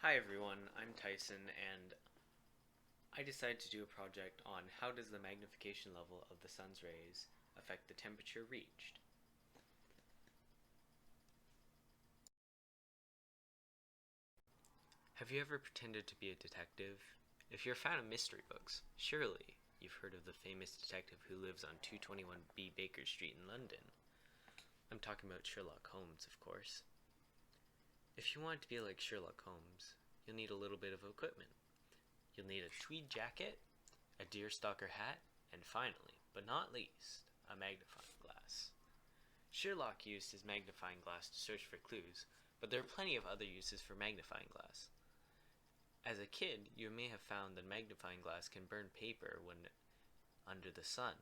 Hi everyone, I'm Tyson and I decided to do a project on how does the magnification level of the sun's rays affect the temperature reached. Have you ever pretended to be a detective? If you're a fan of mystery books, surely you've heard of the famous detective who lives on 221B Baker Street in London. I'm talking about Sherlock Holmes, of course. If you want to be like Sherlock Holmes, you'll need a little bit of equipment. You'll need a tweed jacket, a deerstalker hat, and finally, but not least, a magnifying glass. Sherlock used his magnifying glass to search for clues, but there are plenty of other uses for magnifying glass. As a kid, you may have found that magnifying glass can burn paper when under the sun.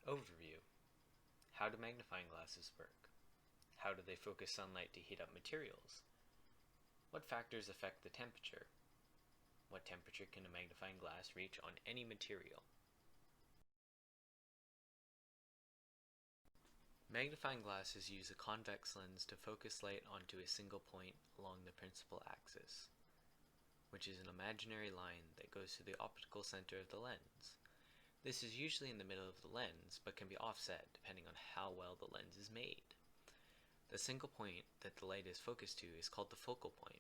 Overview. How do magnifying glasses work? How do they focus sunlight to heat up materials? What factors affect the temperature? What temperature can a magnifying glass reach on any material? Magnifying glasses use a convex lens to focus light onto a single point along the principal axis, which is an imaginary line that goes to the optical center of the lens. This is usually in the middle of the lens, but can be offset depending on how well the lens is made. The single point that the light is focused to is called the focal point.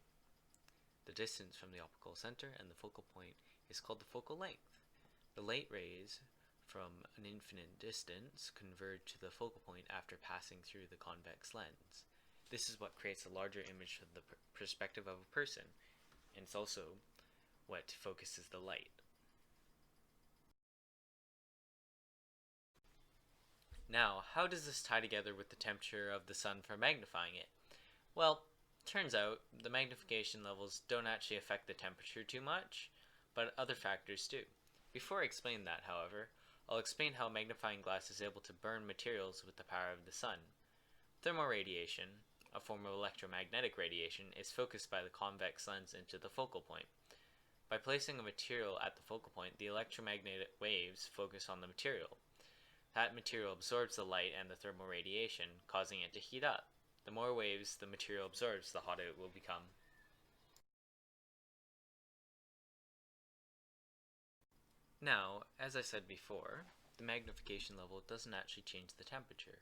The distance from the optical center and the focal point is called the focal length. The light rays from an infinite distance converge to the focal point after passing through the convex lens. This is what creates a larger image from the perspective of a person, and it's also what focuses the light. Now, how does this tie together with the temperature of the sun for magnifying it? Well, turns out the magnification levels don't actually affect the temperature too much, but other factors do. Before I explain that, however, I'll explain how a magnifying glass is able to burn materials with the power of the sun. Thermoradiation, a form of electromagnetic radiation, is focused by the convex lens into the focal point. By placing a material at the focal point, the electromagnetic waves focus on the material. That material absorbs the light and the thermal radiation, causing it to heat up. The more waves the material absorbs, the hotter it will become. Now, as I said before, the magnification level doesn't actually change the temperature,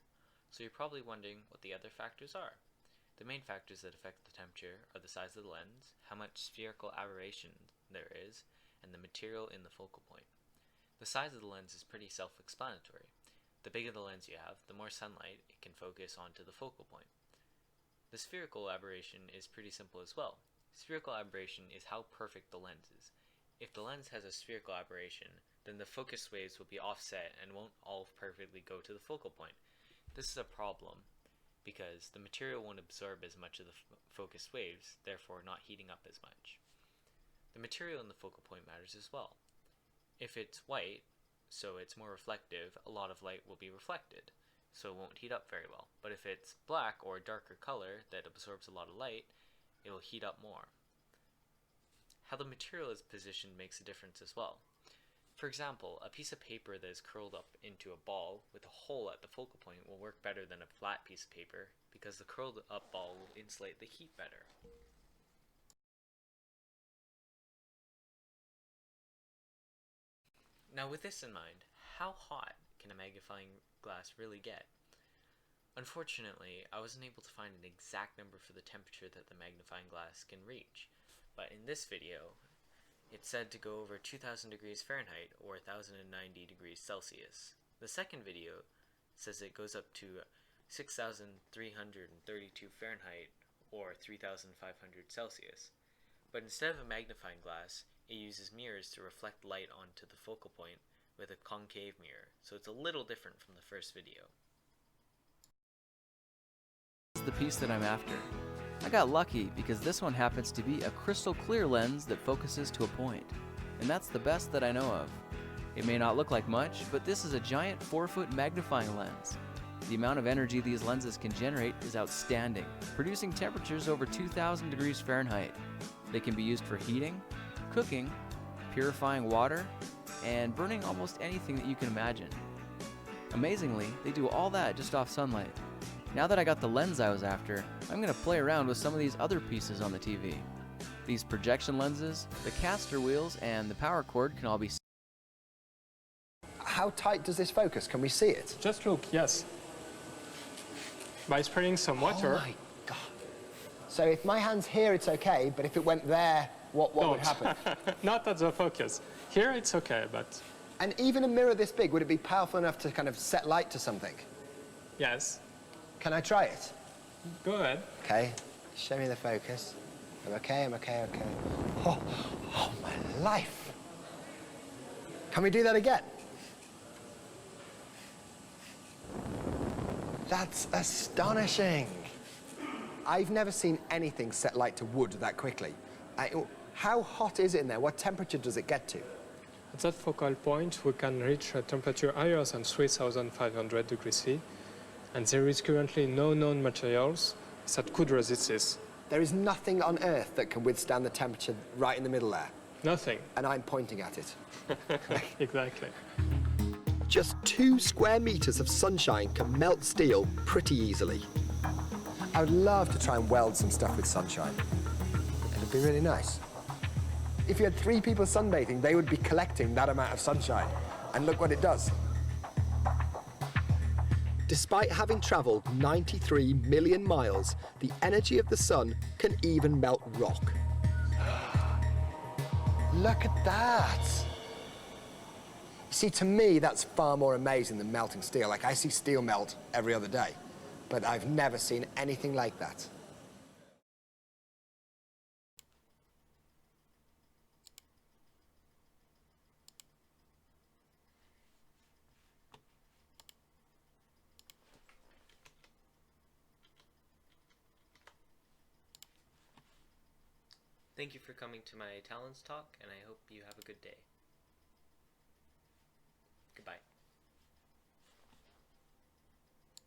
so you're probably wondering what the other factors are. The main factors that affect the temperature are the size of the lens, how much spherical aberration there is, and the material in the focal point. The size of the lens is pretty self-explanatory. The bigger the lens you have, the more sunlight it can focus onto the focal point. The spherical aberration is pretty simple as well. Spherical aberration is how perfect the lens is. If the lens has a spherical aberration, then the focus waves will be offset and won't all perfectly go to the focal point. This is a problem because the material won't absorb as much of the focused waves, therefore not heating up as much. The material in the focal point matters as well. If it's white, so it's more reflective, a lot of light will be reflected, so it won't heat up very well. But if it's black or a darker color that absorbs a lot of light, it will heat up more. How the material is positioned makes a difference as well. For example, a piece of paper that is curled up into a ball with a hole at the focal point will work better than a flat piece of paper because the curled up ball will insulate the heat better. Now with this in mind, how hot can a magnifying glass really get? Unfortunately, I wasn't able to find an exact number for the temperature that the magnifying glass can reach, but in this video, it's said to go over 2000 degrees Fahrenheit or 1090 degrees Celsius. The second video says it goes up to 6332 Fahrenheit or 3500 Celsius. But instead of a magnifying glass, it uses mirrors to reflect light onto the focal point with a concave mirror, so it's a little different from the first video. This is the piece that I'm after. I got lucky because this one happens to be a crystal clear lens that focuses to a point, and that's the best that I know of. It may not look like much, but this is a giant 4-foot magnifying lens. The amount of energy these lenses can generate is outstanding, producing temperatures over 2000 degrees Fahrenheit. They can be used for heating, cooking, purifying water, and burning almost anything that you can imagine. Amazingly, they do all that just off sunlight. Now that I got the lens I was after, I'm going to play around with some of these other pieces on the TV. These projection lenses, the caster wheels, and the power cord can all be... How tight does this focus? Can we see it? Just look, yes. By spraying some water. Oh my God. So if my hand's here, it's okay, but if it went there, what would happen? Not at the focus. Here it's okay, but... And even a mirror this big, would it be powerful enough to kind of set light to something? Yes. Can I try it? Go ahead. Okay, show me the focus. I'm okay. Oh, my life. Can we do that again? That's astonishing. I've never seen anything set light to wood that quickly. How hot is it in there? What temperature does it get to? At that focal point, we can reach a temperature higher than 3,500 degrees C, and there is currently no known materials that could resist this. There is nothing on Earth that can withstand the temperature right in the middle there. Nothing. And I'm pointing at it. Exactly. Just 2 square meters of sunshine can melt steel pretty easily. I would love to try and weld some stuff with sunshine. It'd be really nice. If you had 3 people sunbathing, they would be collecting that amount of sunshine. And look what it does. Despite having traveled 93 million miles, the energy of the sun can even melt rock. Look at that. See, to me, that's far more amazing than melting steel. Like, I see steel melt every other day, but I've never seen anything like that. Thank you for coming to my Talons Talk, and I hope you have a good day.